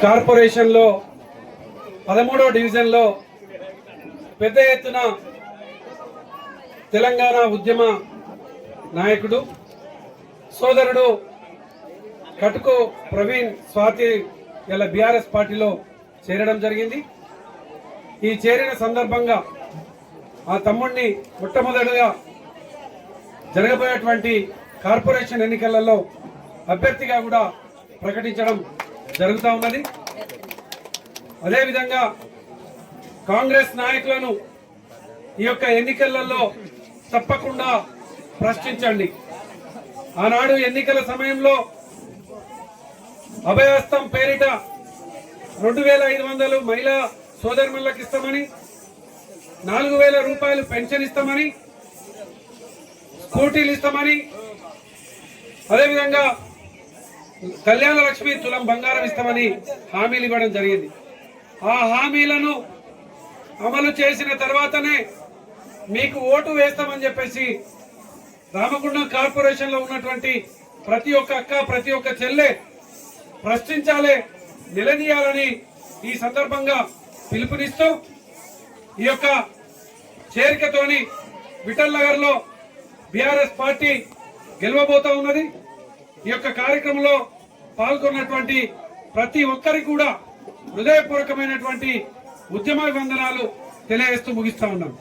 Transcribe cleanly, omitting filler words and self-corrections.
Corporation లో 13వ division లో పెద్ద ఎత్తున తెలంగాణ ఉద్యమ నాయకుడు సోదరుడు కటుకు ప్రవీణ్ స్వాతి ఇలా బీఆర్ఎస్ పార్టీలో చేరడం జరిగింది. ఈ చేరిన సందర్భంగా ఆ తమ్ముడిని మొట్టమొదటిగా జరగబోయేటువంటి కార్పొరేషన్ ఎన్నికలలో అభ్యర్థిగా కూడా ప్రకటించడం జరుగుతూ ఉన్నది. అదేవిధంగా కాంగ్రెస్ నాయకులను ఈ యొక్క ఎన్నికలలో తప్పకుండా ప్రశ్నించండి. ఆనాడు ఎన్నికల సమయంలో అభయహస్తం పేరిట 2500 మహిళా సోదరులకు ఇస్తామని, 4000 రూపాయలు పెన్షన్ ఇస్తామని, స్కూటీలు ఇస్తామని, అదేవిధంగా కళ్యాణ లక్ష్మి తులం బంగారం ఇస్తామని హామీలు ఇవ్వడం జరిగింది. ఆ హామీలను అమలు చేసిన తర్వాతనే మీకు ఓటు వేస్తామని చెప్పేసి రామగుండం కార్పొరేషన్ లో ఉన్నటువంటి ప్రతి ఒక్క అక్క, ప్రతి ఒక్క చెల్లె ప్రశ్నించాలి, నిలదీయాలని ఈ సందర్భంగా పిలుపునిస్తూ ఈ యొక్క చేరికతోని విఠల్ నగర్ లో బీఆర్ఎస్ పార్టీ గెలవబోతా ఉన్నది. ఈ యొక్క కార్యక్రమంలో పాల్గొన్నటువంటి ప్రతి ఒక్కరికి కూడా హృదయపూర్వకమైనటువంటి ఉద్యమాభివందనాలు తెలియజేస్తూ ముగిస్తా ఉన్నాం.